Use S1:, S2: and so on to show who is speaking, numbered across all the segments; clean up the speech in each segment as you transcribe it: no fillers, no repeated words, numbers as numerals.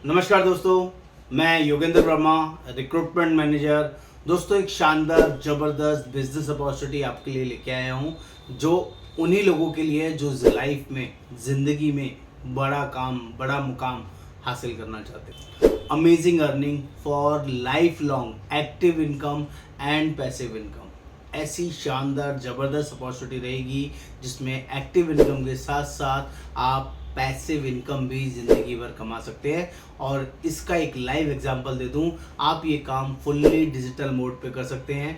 S1: नमस्कार दोस्तों, मैं योगेंद्र वर्मा, रिक्रूटमेंट मैनेजर। दोस्तों, एक शानदार ज़बरदस्त बिजनेस अपॉर्चुनिटी आपके लिए लेके आया हूँ, जो उन्हीं लोगों के लिए है जो लाइफ में, ज़िंदगी में बड़ा काम, बड़ा मुकाम हासिल करना चाहते हैं। Amazing earning for life long active income and passive income. ऐसी शानदार ज़बरदस्त अपॉर्चुनिटी रहेगी जिसमें एक्टिव इनकम के साथ साथ आप पैसिव इनकम भी ज़िंदगी भर कमा सकते हैं। और इसका एक लाइव एग्जांपल दे दूं, आप ये काम फुल्ली डिजिटल मोड पे कर सकते हैं।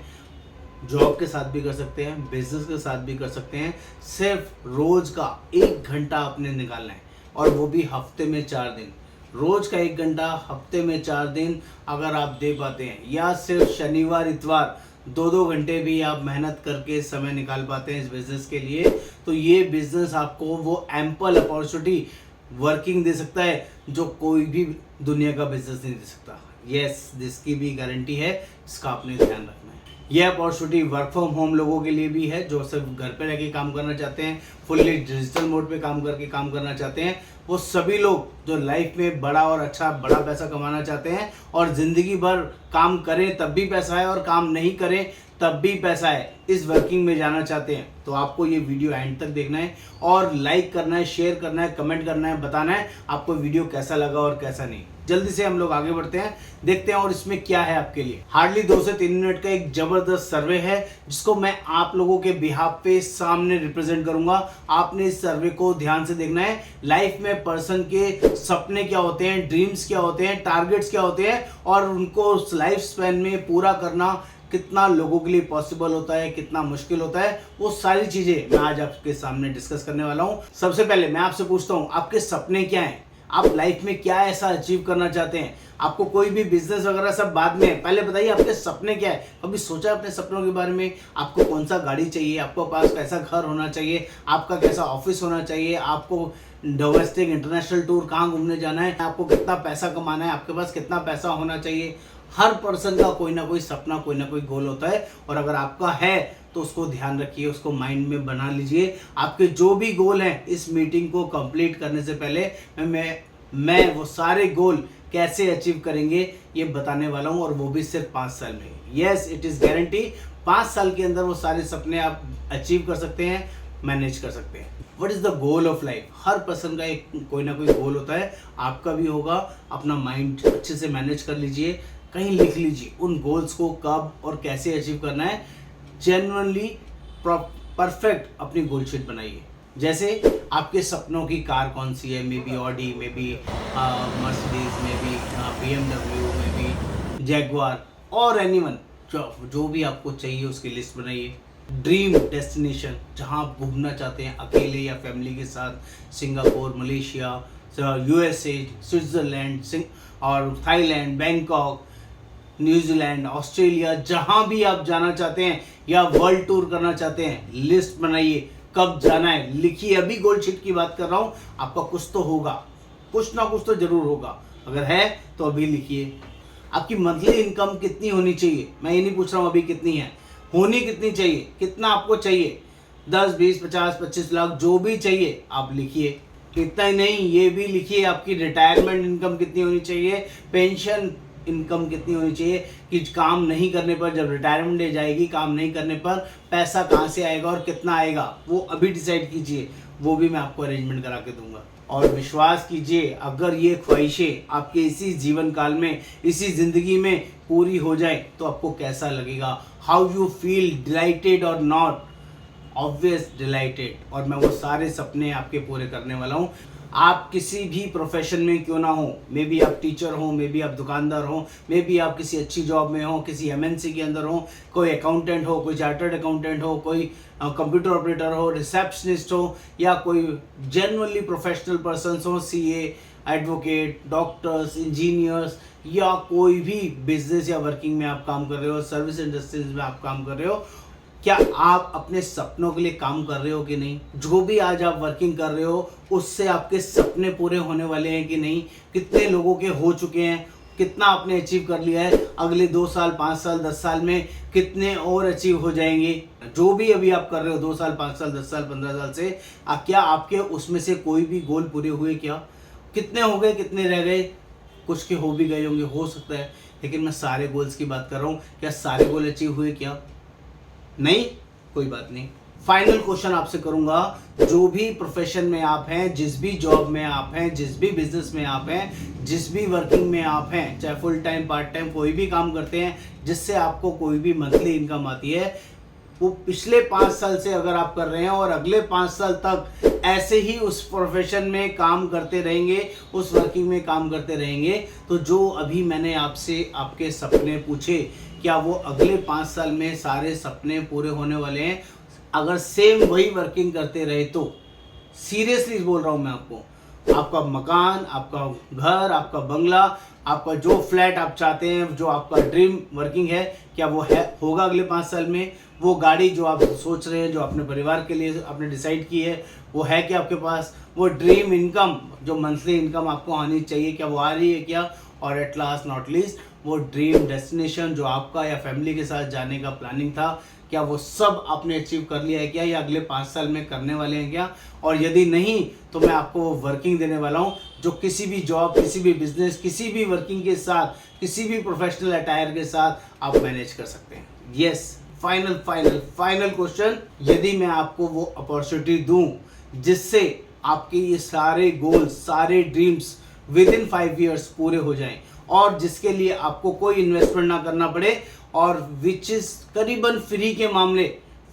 S1: जॉब के साथ भी कर सकते हैं, बिजनेस के साथ भी कर सकते हैं। सिर्फ रोज़ का 1 घंटा आपने निकालना है, और वो भी हफ्ते में 4 दिन। रोज़ का 1 घंटा हफ्ते में 4 दिन अगर आप दे पाते हैं, या सिर्फ शनिवार इतवार 2-2 घंटे भी आप मेहनत करके समय निकाल पाते हैं इस बिज़नेस के लिए, तो ये बिज़नेस आपको वो एम्पल अपॉर्चुनिटी वर्किंग दे सकता है जो कोई भी दुनिया का बिज़नेस नहीं दे सकता। यस, जिसकी भी गारंटी है, इसका आपने ध्यान रखना है। यह अपॉर्चुनिटी वर्क फ्रॉम होम लोगों के लिए भी है जो सिर्फ घर पे रह के काम करना चाहते हैं, फुल्ली डिजिटल मोड पे काम करके काम करना चाहते हैं। वो सभी लोग जो लाइफ में बड़ा और अच्छा बड़ा पैसा कमाना चाहते हैं, और ज़िंदगी भर काम करें तब भी पैसा है और काम नहीं करें तब भी पैसा है, इस वर्किंग में जाना चाहते हैं, तो आपको ये वीडियो एंड तक देखना है और लाइक करना है, शेयर करना है, कमेंट करना है, बताना है आपको वीडियो कैसा लगा और कैसा नहीं। जल्दी से हम लोग आगे बढ़ते हैं, देखते हैं और इसमें क्या है आपके लिए। हार्डली 2 से 3 मिनट का एक जबरदस्त सर्वे है जिसको मैं आप लोगों के बिहाफ पे सामने रिप्रेजेंट करूंगा। आपने इस सर्वे को ध्यान से देखना है। लाइफ में पर्सन के सपने क्या होते हैं, ड्रीम्स क्या होते हैं, टारगेट्स क्या होते हैं, और उनको उस लाइफ स्पैन में पूरा करना कितना लोगों के लिए पॉसिबल होता है, कितना मुश्किल होता है, वो सारी चीजें मैं आज आपके सामने डिस्कस करने वाला हूं। सबसे पहले मैं आपसे पूछता हूं, आपके सपने क्या हैं? आप लाइफ में क्या ऐसा अचीव करना चाहते हैं? आपको कोई भी बिजनेस वगैरह सब बाद में, पहले बताइए आपके सपने क्या है। कभी सोचा अपने सपनों के बारे में? आपको कौन सा गाड़ी चाहिए, आपको पास कैसा घर होना चाहिए, आपका कैसा ऑफिस होना चाहिए, आपको डोमेस्टिक इंटरनेशनल टूर कहाँ घूमने जाना है, आपको कितना पैसा कमाना है, आपके पास कितना पैसा होना चाहिए। हर पर्सन का कोई ना कोई सपना, कोई ना कोई गोल होता है, और अगर आपका है तो उसको ध्यान रखिए, उसको माइंड में बना लीजिए। आपके जो भी गोल हैं, इस मीटिंग को कंप्लीट करने से पहले मैं वो सारे गोल कैसे अचीव करेंगे ये बताने वाला हूँ, और वो भी सिर्फ 5 साल में। Yes, it is guarantee. 5 साल के अंदर वो सारे सपने आप अचीव कर सकते हैं, मैनेज कर सकते हैं। What is the goal of life? Her person का एक कोई ना कोई गोल होता है, आपका भी होगा। अपना माइंड अच्छे से मैनेज कर लीजिए, कहीं लिख लीजिए उन गोल्स को कब और कैसे अचीव करना है। जेन्युइनली परफेक्ट अपनी गोल शीट बनाइए। जैसे आपके सपनों की कार कौन सी है? May be Audi, may be Mercedes, may be BMW, may be Jaguar, और एनीवन, जो भी आपको चाहिए उसकी लिस्ट बनाइए। ड्रीम डेस्टिनेशन, जहां आप घूमना चाहते हैं अकेले या फैमिली के साथ, सिंगापुर, मलेशिया, USA, स्विट्ज़रलैंड और थाईलैंड, बैंकॉक, न्यूजीलैंड, ऑस्ट्रेलिया, जहां भी आप जाना चाहते हैं या वर्ल्ड टूर करना चाहते हैं, लिस्ट बनाइए। कब जाना है लिखिए। अभी गोल्ड शीट की बात कर रहा हूं, आपका कुछ तो होगा, कुछ ना कुछ तो जरूर होगा। अगर है तो अभी लिखिए। आपकी मंथली इनकम कितनी होनी चाहिए? मैं ये नहीं पूछ रहा हूं अभी कितनी है, होनी कितनी चाहिए, कितना आपको चाहिए। 10, 20, 50, 25 लाख, जो भी चाहिए आप लिखिए। इतना ही नहीं, ये भी लिखिए आपकी रिटायरमेंट इनकम कितनी होनी चाहिए, पेंशन इनकम कितनी होनी चाहिए, कि काम नहीं करने पर, जब रिटायरमेंट डे जाएगी, काम नहीं करने पर पैसा कहाँ से आएगा और कितना आएगा, वो अभी डिसाइड कीजिए। वो भी मैं आपको अरेंजमेंट करा के दूंगा। और विश्वास कीजिए, अगर ये ख्वाहिशें आपके इसी जीवन काल में, इसी ज़िंदगी में पूरी हो जाए तो आपको कैसा लगेगा, हाउ यू फील, डिलाइटेड और नॉट, ऑब्वियस डिलाइटेड। और मैं वो सारे सपने आपके पूरे करने वाला हूँ। आप किसी भी प्रोफेशन में क्यों ना हो, मे बी आप टीचर हो, मे बी आप दुकानदार हो, मे बी आप किसी अच्छी जॉब में हो, किसी MNC के अंदर हो, कोई अकाउंटेंट हो, कोई चार्टर्ड अकाउंटेंट हो, कोई कंप्यूटर ऑपरेटर हो, रिसेप्शनिस्ट हो, या कोई जेन्युइनली प्रोफेशनल पर्सन हो, CA, एडवोकेट, डॉक्टर्स, इंजीनियर्स, या कोई भी बिजनेस या वर्किंग में आप काम कर रहे हो, सर्विस इंडस्ट्रीज में आप काम कर रहे हो, क्या आप अपने सपनों के लिए काम कर रहे हो कि नहीं? जो भी आज आप वर्किंग कर रहे हो उससे आपके सपने पूरे होने वाले हैं कि नहीं? कितने लोगों के हो चुके हैं, कितना आपने अचीव कर लिया है, अगले 2 साल, 5 साल, 10 साल में कितने और अचीव हो जाएंगे? जो भी अभी आप कर रहे हो 2 साल, 5 साल, 10 साल, 15 साल से, क्या आपके उसमें से कोई भी गोल पूरे हुए? क्या कितने हो गए, कितने रह गए? कुछ के हो भी गए होंगे, हो सकता है, लेकिन मैं सारे गोल्स की बात कर रहा हूँ। क्या सारे गोल अचीव हुए? क्या नहीं? कोई बात नहीं। फाइनल क्वेश्चन आपसे करूंगा, जो भी प्रोफेशन में आप हैं, जिस भी जॉब में आप हैं, जिस भी बिजनेस में आप हैं, जिस भी वर्किंग में आप हैं, चाहे फुल टाइम पार्ट टाइम कोई भी काम करते हैं जिससे आपको कोई भी मंथली इनकम आती है, वो पिछले 5 साल से अगर आप कर रहे हैं और अगले 5 साल तक ऐसे ही उस प्रोफेशन में काम करते रहेंगे, उस वर्किंग में काम करते रहेंगे, तो जो अभी मैंने आपसे आपके सपने पूछे, क्या वो अगले 5 साल में सारे सपने पूरे होने वाले हैं? अगर सेम वही वर्किंग करते रहे तो सीरियसली बोल रहा हूँ मैं आपको, आपका मकान, आपका घर, आपका बंगला, आपका जो फ्लैट आप चाहते हैं, जो आपका ड्रीम वर्किंग है, क्या वो है होगा अगले 5 साल में? वो गाड़ी जो आप सोच रहे हैं, जो अपने परिवार के लिए आपने डिसाइड की है, वो है क्या आपके पास? वो ड्रीम इनकम, जो मंथली इनकम आपको आनी चाहिए, क्या वो आ रही है क्या? और एट लास्ट नॉट लीस्ट, वो ड्रीम डेस्टिनेशन जो आपका या फैमिली के साथ जाने का प्लानिंग था, क्या वो सब आपने अचीव कर लिया है क्या, या अगले 5 साल में करने वाले हैं क्या? और यदि नहीं, तो मैं आपको वो वर्किंग देने वाला हूँ जो किसी भी जॉब, किसी भी बिजनेस, किसी भी वर्किंग के साथ, किसी भी प्रोफेशनल अटायर के साथ आप मैनेज कर सकते हैं। यस, फाइनल क्वेश्चन, यदि मैं आपको वो अपॉर्चुनिटी दूं जिससे आपके ये सारे गोल्स, सारे ड्रीम्स विद इन 5 ईयर्स पूरे हो जाएं, और जिसके लिए आपको कोई इन्वेस्टमेंट ना करना पड़े, और विच इज करीबन फ्री के मामले,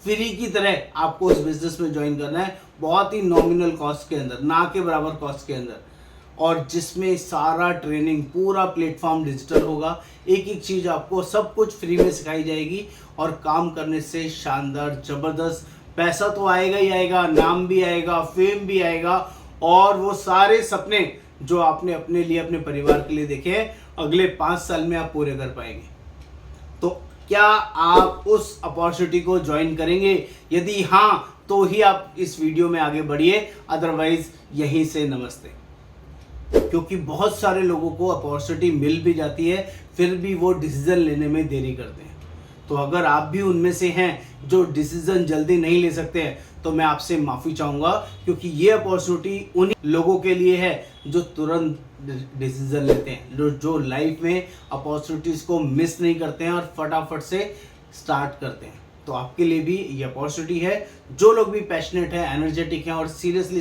S1: फ्री की तरह आपको उस बिजनेस में ज्वाइन करना है, बहुत ही नॉमिनल कॉस्ट के अंदर, ना के बराबर कॉस्ट के अंदर, और जिसमें सारा ट्रेनिंग, पूरा प्लेटफॉर्म डिजिटल होगा, एक एक चीज़ आपको सब कुछ फ्री में सिखाई जाएगी, और काम करने से शानदार जबरदस्त पैसा तो आएगा ही आएगा, नाम भी आएगा, फेम भी आएगा, और वो सारे सपने जो आपने अपने लिए, अपने परिवार के लिए देखे हैं, अगले 5 साल में आप पूरे कर पाएंगे। तो क्या आप उस अपॉर्चुनिटी को ज्वाइन करेंगे? यदि हाँ, तो ही आप इस वीडियो में आगे बढ़िए, अदरवाइज यहीं से नमस्ते। क्योंकि बहुत सारे लोगों को अपॉर्चुनिटी मिल भी जाती है, फिर भी वो डिसीजन लेने में देरी करते हैं। तो अगर आप भी उनमें से हैं जो डिसीजन जल्दी नहीं ले सकते हैं, तो मैं आपसे माफ़ी चाहूँगा, क्योंकि ये अपॉर्चुनिटी उन लोगों के लिए है जो तुरंत डिसीजन लेते हैं, जो लाइफ में अपॉर्चुनिटीज़ को मिस नहीं करते हैं और फटाफट से स्टार्ट करते हैं। तो आपके लिए भी ये अपॉर्चुनिटी है। जो लोग भी पैशनेट हैं, एनर्जेटिक हैं और सीरियसली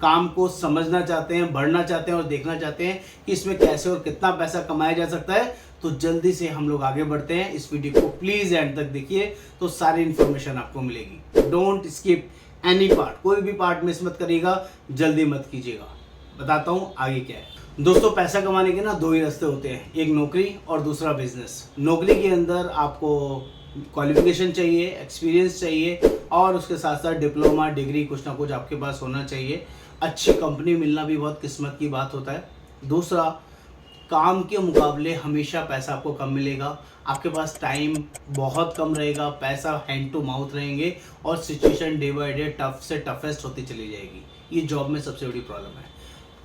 S1: काम को समझना चाहते हैं, बढ़ना चाहते हैं और देखना चाहते हैं कि इसमें कैसे और कितना पैसा कमाया जा सकता है, तो जल्दी से हम लोग आगे बढ़ते हैं। इस वीडियो को प्लीज़ एंड तक देखिए, तो सारी इन्फॉर्मेशन आपको मिलेगी। डोंट स्किप एनी पार्ट, कोई भी पार्ट मिस मत करिएगा, जल्दी मत कीजिएगा। बताता हूँ आगे क्या है। दोस्तों, पैसा कमाने के ना 2 ही रास्ते होते हैं, एक नौकरी और दूसरा बिजनेस। नौकरी के अंदर आपको क्वालिफिकेशन चाहिए, एक्सपीरियंस चाहिए, और उसके साथ साथ डिप्लोमा, डिग्री कुछ ना कुछ आपके पास होना चाहिए। अच्छी कंपनी मिलना भी बहुत किस्मत की बात होता है। दूसरा, काम के मुकाबले हमेशा पैसा आपको कम मिलेगा, आपके पास टाइम बहुत कम रहेगा, पैसा हैंड टू माउथ रहेंगे, और situation day by day tough से टफेस्ट होती चली जाएगी। ये जॉब में सबसे बड़ी प्रॉब्लम है।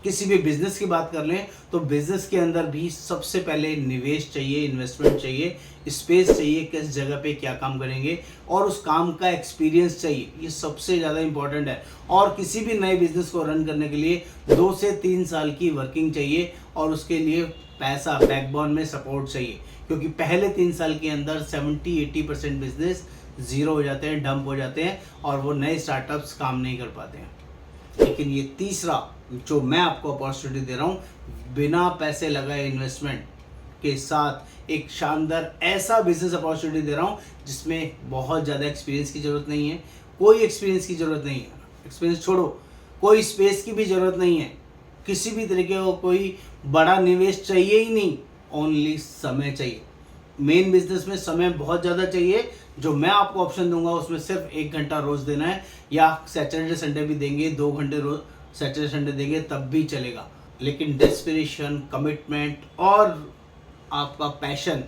S1: किसी भी बिजनेस की बात कर लें तो बिजनेस के अंदर भी सबसे पहले निवेश चाहिए, इन्वेस्टमेंट चाहिए, स्पेस चाहिए, किस जगह पे क्या काम करेंगे, और उस काम का एक्सपीरियंस चाहिए। ये सबसे ज़्यादा इंपॉर्टेंट है। और किसी भी नए बिजनेस को रन करने के लिए 2 से 3 साल की वर्किंग चाहिए, और उसके लिए पैसा, बैकबोन में सपोर्ट चाहिए, क्योंकि पहले 3 साल के अंदर 70-80% बिजनेस ज़ीरो हो जाते हैं, डंप हो जाते हैं, और वो नए स्टार्टअप्स काम नहीं कर पाते हैं। लेकिन ये तीसरा जो मैं आपको अपॉर्चुनिटी दे रहा हूँ, बिना पैसे लगाए इन्वेस्टमेंट के साथ एक शानदार ऐसा बिजनेस अपॉर्चुनिटी दे रहा हूँ जिसमें बहुत ज़्यादा एक्सपीरियंस की ज़रूरत नहीं है, कोई एक्सपीरियंस की ज़रूरत नहीं है, एक्सपीरियंस छोड़ो, कोई स्पेस की भी ज़रूरत नहीं है, किसी भी तरीके का कोई बड़ा निवेश चाहिए ही नहीं, ओनली समय चाहिए। मेन बिजनेस में समय बहुत ज़्यादा चाहिए। जो मैं आपको ऑप्शन दूंगा उसमें सिर्फ 1 घंटा रोज़ देना है, या सैटरडे संडे भी देंगे, 2 घंटे रोज सैटरडे संडे देंगे तब भी चलेगा। लेकिन डेस्पिरेशन, कमिटमेंट और आपका पैशन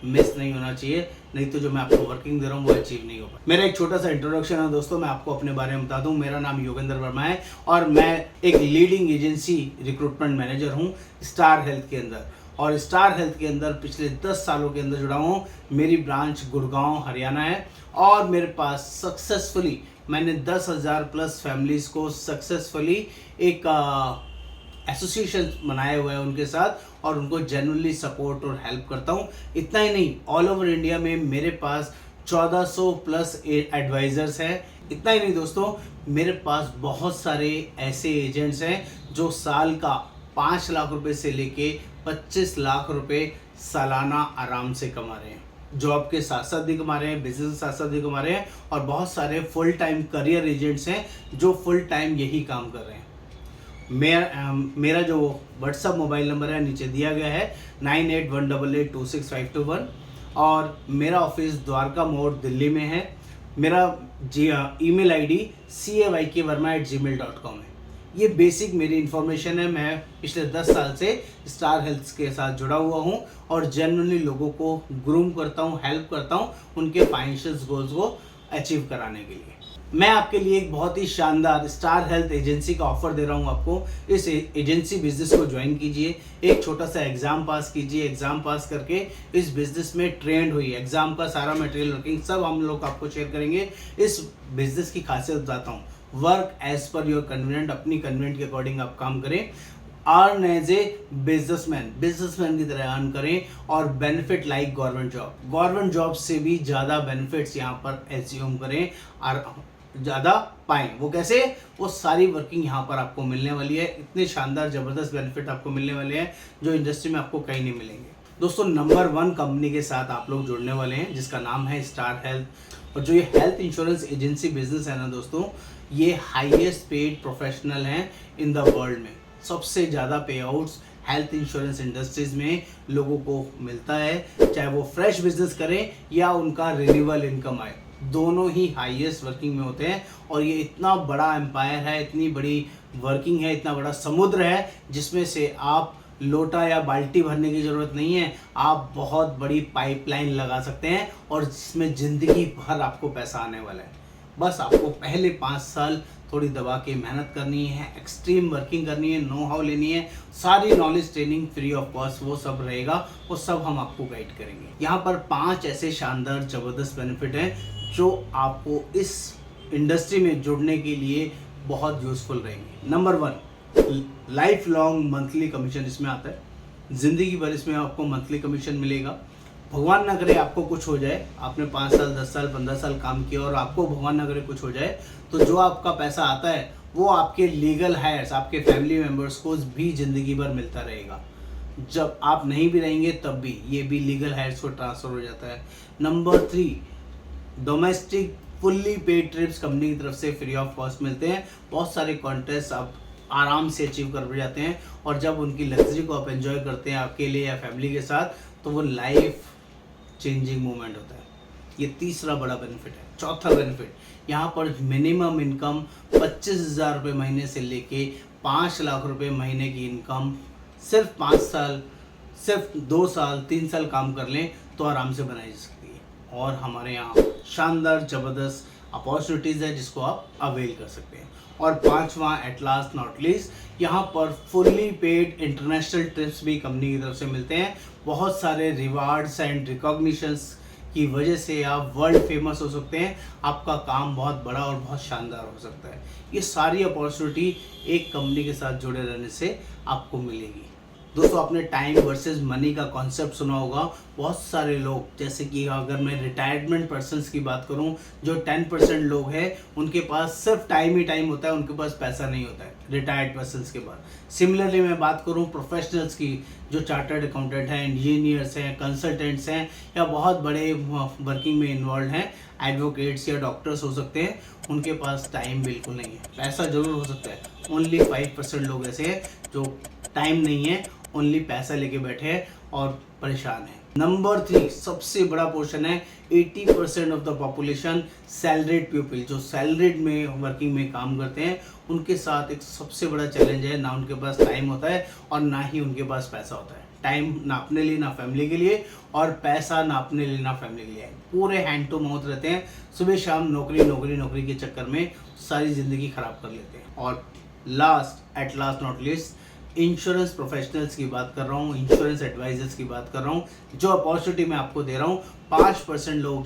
S1: मिस नहीं होना चाहिए, नहीं तो जो मैं आपको वर्किंग दे रहा हूँ वो अचीव नहीं होगा। मेरा एक छोटा सा इंट्रोडक्शन है दोस्तों, मैं आपको अपने बारे में बता दूं। मेरा नाम योगेंद्र वर्मा है और मैं एक लीडिंग एजेंसी रिक्रूटमेंट मैनेजर हूँ स्टार हेल्थ के अंदर, और स्टार हेल्थ के अंदर पिछले 10 सालों के अंदर जुड़ा हूँ। मेरी ब्रांच गुड़गांव हरियाणा है, और मेरे पास सक्सेसफुली मैंने 10,000 प्लस फैमिलीज़ को सक्सेसफुली एक एसोसिएशन बनाए हुए हैं उनके साथ और उनको जेन्युइनली सपोर्ट और हेल्प करता हूँ। इतना ही नहीं, ऑल ओवर इंडिया में मेरे पास 1400 प्लस एडवाइजर्स हैं। इतना ही नहीं दोस्तों, मेरे पास बहुत सारे ऐसे एजेंट्स हैं जो साल का 5 लाख रुपए से लेके 25 लाख रुपए सालाना आराम से कमा रहे हैं। जॉब के साथ साथ भी कमा रहे हैं, बिजनेस के साथ साथ भी कमा रहे हैं, और बहुत सारे फुल टाइम करियर एजेंट्स हैं जो फुल टाइम यही काम कर रहे हैं। मेरा जो व्हाट्सअप मोबाइल नंबर है नीचे दिया गया है 9818826521, और मेरा ऑफिस द्वारका मोड़ दिल्ली में है। मेरा ईमेल आईडी CAYKVerma@gmail.com है। ये बेसिक मेरी इन्फॉर्मेशन है। मैं पिछले 10 साल से स्टार हेल्थ के साथ जुड़ा हुआ हूँ और जेन्युइनली लोगों को ग्रूम करता हूँ, हेल्प करता हूँ उनके फाइनेंशियल गोल्स को अचीव कराने के लिए। मैं आपके लिए एक बहुत ही शानदार स्टार हेल्थ एजेंसी का ऑफर दे रहा हूँ आपको। इस एजेंसी बिजनेस को ज्वाइन कीजिए, एक छोटा सा एग्जाम पास कीजिए, एग्जाम पास करके इस बिजनेस में ट्रेंड हुई। एग्जाम का सारा मटेरियल वर्किंग सब हम लोग आपको शेयर करेंगे। इस बिजनेस की खासियत बताता हूँ, work as per your convenient, अपनी कन्वीनियंट के अकॉर्डिंग आप काम करें। अर्न एज ए बिजनेसमैन की तरह अर्न करें, और बेनिफिट लाइक गवर्नमेंट जॉब से भी ज़्यादा बेनिफिट्स यहाँ पर एज्यूम करें और ज़्यादा पाएं। वो कैसे? वो सारी वर्किंग यहाँ पर आपको मिलने वाली है। इतने शानदार ज़बरदस्त बेनिफिट आपको मिलने वाले हैं जो इंडस्ट्री में आपको कहीं नहीं मिलेंगे। दोस्तों, नंबर 1 कंपनी के साथ आप लोग जुड़ने वाले हैं जिसका नाम है स्टार हेल्थ। और जो ये हेल्थ इंश्योरेंस एजेंसी बिजनेस है ना दोस्तों, ये हाईएस्ट पेड प्रोफेशनल हैं इन द वर्ल्ड में। सबसे ज़्यादा पे आउट्स हेल्थ इंश्योरेंस इंडस्ट्रीज में लोगों को मिलता है, चाहे वो फ्रेश बिजनेस करें या उनका रिन्यूअल इनकम आए, दोनों ही हाईएस्ट वर्किंग में होते हैं। और ये इतना बड़ा एम्पायर है, इतनी बड़ी वर्किंग है, इतना बड़ा समुद्र है जिसमें से आप लोटा या बाल्टी भरने की ज़रूरत नहीं है। आप बहुत बड़ी पाइपलाइन लगा सकते हैं और जिसमें ज़िंदगी भर आपको पैसा आने वाला है। बस आपको पहले 5 साल थोड़ी दबा के मेहनत करनी है, एक्सट्रीम वर्किंग करनी है, नो हाउ लेनी है, सारी knowledge training free of cost वो सब रहेगा, वो सब हम आपको गाइड करेंगे। यहाँ पर 5 ऐसे शानदार ज़बरदस्त बेनिफिट हैं जो आपको इस इंडस्ट्री में जुड़ने के लिए बहुत यूज़फुल रहेंगे। Number 1, life long monthly commission इसमें आता है। ज़िंदगी भर इसमें आपको मंथली कमीशन मिलेगा। भगवान ना करे आपको कुछ हो जाए, आपने 5 साल 10 साल 15 साल काम किया और आपको भगवान ना करे कुछ हो जाए, तो जो आपका पैसा आता है वो आपके लीगल हायर्स, आपके फैमिली मेम्बर्स को भी ज़िंदगी भर मिलता रहेगा। जब आप नहीं भी रहेंगे तब भी ये भी लीगल हायर्स को ट्रांसफ़र हो जाता है। Number 3, domestic fully paid trips company की तरफ से फ्री ऑफ कॉस्ट मिलते हैं। बहुत सारे कॉन्टेस्ट आप आराम से अचीव कर जाते हैं, और जब उनकी लग्जरी को आप एंजॉय करते हैं अकेले या फैमिली के साथ, तो वो लाइफ चेंजिंग मोमेंट होता है। ये तीसरा बड़ा बेनिफिट है। चौथा बेनिफिट, यहाँ पर मिनिमम इनकम 25,000 रुपये महीने से लेके 5 लाख रुपए महीने की इनकम सिर्फ 5 साल, सिर्फ 2 साल 3 साल काम कर लें तो आराम से बनाई जा सकती है। और हमारे यहाँ शानदार ज़बरदस्त अपॉर्चुनिटीज़ है जिसको आप अवेल कर सकते हैं। और 5वां, एट लास्ट नॉट लीस्ट, यहाँ पर फुल्ली पेड इंटरनेशनल ट्रिप्स भी कंपनी की तरफ से मिलते हैं। बहुत सारे रिवार्ड्स एंड रिकॉग्निशंस की वजह से आप वर्ल्ड फेमस हो सकते हैं। आपका काम बहुत बड़ा और बहुत शानदार हो सकता है। ये सारी अपॉर्चुनिटी एक कंपनी के साथ जुड़े रहने से आपको मिलेगी। दोस्तों, आपने टाइम वर्सेस मनी का कॉन्सेप्ट सुना होगा। बहुत सारे लोग, जैसे कि अगर मैं रिटायरमेंट पर्सन्स की बात करूं, जो 10% लोग हैं उनके पास सिर्फ टाइम ही टाइम होता है, उनके पास पैसा नहीं होता है रिटायर्ड पर्सन्स के पास। सिमिलरली मैं बात करूं प्रोफेशनल्स की, जो चार्टर्ड अकाउंटेंट हैं, इंजीनियर्स हैं, कंसल्टेंट्स हैं, या बहुत बड़े वर्किंग में इन्वॉल्व हैं, एडवोकेट्स या डॉक्टर्स हो सकते हैं, उनके पास टाइम बिल्कुल नहीं है। पैसा जरूर हो सकता है। ओनली 5% लोग ऐसे हैं जो टाइम नहीं है, ओनली पैसा लेके बैठे हैं और परेशान है। नंबर 3, सबसे बड़ा पोर्शन है 80% of the population salaried people, जो सैलरीड में वर्किंग में काम करते हैं। उनके साथ एक सबसे बड़ा चैलेंज है, ना उनके पास टाइम होता है और ना ही उनके पास पैसा होता है। टाइम ना अपने लिए ना फैमिली के लिए, और पैसा ना अपने लिए ना फैमिली के लिए। पूरे हैंड टू माउथ रहते हैं, सुबह शाम नौकरी नौकरी नौकरी के चक्कर में सारी ज़िंदगी ख़राब कर लेते हैं। और last, at last not least, insurance professionals की बात कर रहा हूँ, इंश्योरेंस एडवाइजर्स की बात कर रहा हूँ। जो अपॉर्चुनिटी मैं आपको दे रहा हूँ, 5% लोग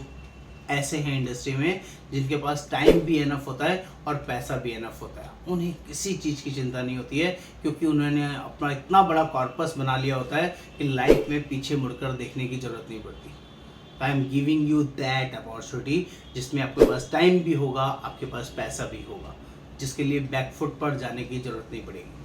S1: ऐसे हैं इंडस्ट्री में जिनके पास टाइम भी एनफ होता है और पैसा भी एनफ होता है। उन्हें किसी चीज़ की चिंता नहीं होती है, क्योंकि उन्होंने अपना इतना बड़ा कॉर्पस बना लिया होता है कि लाइफ में पीछे मुड़कर देखने की ज़रूरत नहीं पड़ती। I am giving you that opportunity जिसमें आपके पास टाइम भी होगा, आपके पास पैसा भी होगा, जिसके लिए बैकफुट पर जाने की ज़रूरत नहीं पड़ेगी।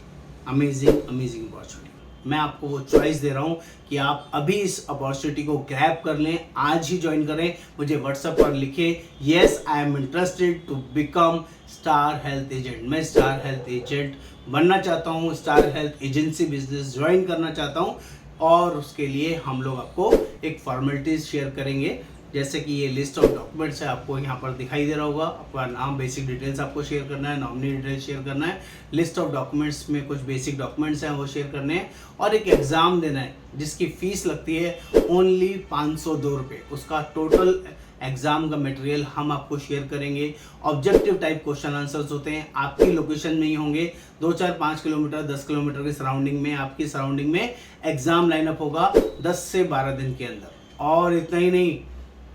S1: Amazing amazing opportunity. मैं आपको वो चॉइस दे रहा हूँ कि आप अभी इस अपॉर्चुनिटी को ग्रैब कर लें, आज ही ज्वाइन करें। मुझे व्हाट्सएप पर लिखें, yes I am interested to become Star Health agent. मैं स्टार हेल्थ एजेंट बनना चाहता हूँ, Star Health agency business join करना चाहता हूँ, और उसके लिए हम लोग आपको एक फॉर्मेलिटीज शेयर करेंगे, जैसे कि ये लिस्ट ऑफ डॉक्यूमेंट्स है, आपको यहाँ पर दिखाई दे रहा होगा। आपका नाम, बेसिक डिटेल्स आपको शेयर करना है, नॉमिनी डिटेल्स शेयर करना है, लिस्ट ऑफ डॉक्यूमेंट्स में कुछ बेसिक डॉक्यूमेंट्स हैं वो शेयर करने हैं, और एक एग्ज़ाम देना है जिसकी फ़ीस लगती है ओनली 502 रुपये। उसका टोटल एग्ज़ाम का मटेरियल हम आपको शेयर करेंगे। ऑब्जेक्टिव टाइप क्वेश्चन आंसर्स होते हैं, आपकी लोकेशन में ही होंगे, 2, 4, 5 किलोमीटर 10 किलोमीटर की सराउंडिंग में, आपकी सराउंडिंग में एग्ज़ाम लाइनअप होगा 10 से 12 दिन के अंदर। और इतना ही नहीं,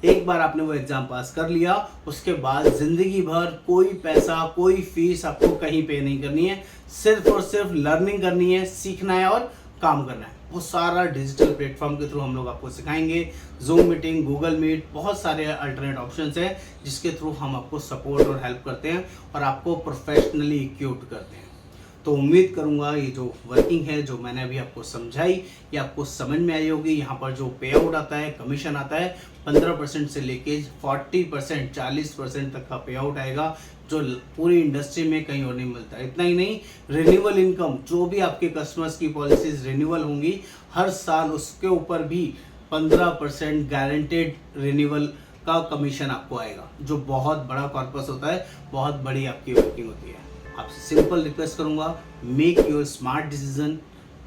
S1: एक बार आपने वो एग्ज़ाम पास कर लिया, उसके बाद ज़िंदगी भर कोई पैसा, कोई फीस आपको कहीं पे नहीं करनी है, सिर्फ और सिर्फ लर्निंग करनी है, सीखना है और काम करना है। वो सारा डिजिटल प्लेटफॉर्म के थ्रू हम लोग आपको सिखाएंगे। जूम मीटिंग, गूगल मीट, बहुत सारे अल्टरनेट ऑप्शंस हैं जिसके थ्रू हम आपको सपोर्ट और हेल्प करते हैं और आपको प्रोफेशनली इक्विप्ड करते हैं। तो उम्मीद करूंगा ये जो वर्किंग है, जो मैंने अभी आपको समझाई, ये आपको समझ में आई होगी। यहाँ पर जो पे आउट आता है, कमीशन आता है, 15% से लेके 40%, 40% तक का पे आउट आएगा, जो पूरी इंडस्ट्री में कहीं और नहीं मिलता। इतना ही नहीं, रिन्यूअल इनकम, जो भी आपके कस्टमर्स की पॉलिसीज रिन्यूअल होंगी हर साल, उसके ऊपर भी 15% गारंटेड रिन्यूअल का कमीशन आपको आएगा, जो बहुत बड़ा कॉर्पस होता है, बहुत बड़ी आपकी वर्किंग होती है। आपसे सिंपल रिक्वेस्ट करूंगा, make your smart decision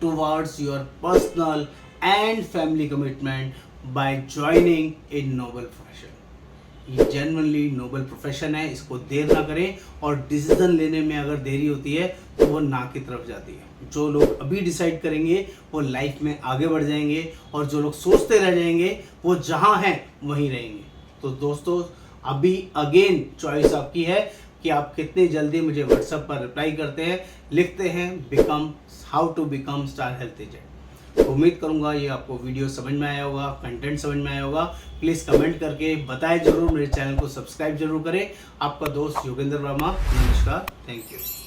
S1: towards your personal and family commitment by joining a noble profession. ये जेन्युइनली नोबल प्रोफेशन है, इसको देर ना करें, और डिसीजन लेने में अगर देरी होती है तो वो ना की तरफ जाती है। जो लोग अभी डिसाइड करेंगे वो लाइफ में आगे बढ़ जाएंगे, और जो लोग सोचते रह जाएंगे वो जहाँ हैं वहीं रहेंगे। तो दोस्तों, अभी अगेन चॉइस आपकी है कि आप कितनी जल्दी मुझे व्हाट्सएप पर रिप्लाई करते हैं, लिखते हैं how to become Star Health agent. उम्मीद करूंगा ये आपको वीडियो समझ में आया होगा, कंटेंट समझ में आया होगा। प्लीज़ कमेंट करके बताएं जरूर, मेरे चैनल को सब्सक्राइब जरूर करें। आपका दोस्त योगेंद्र वर्मा, नमस्कार, थैंक यू।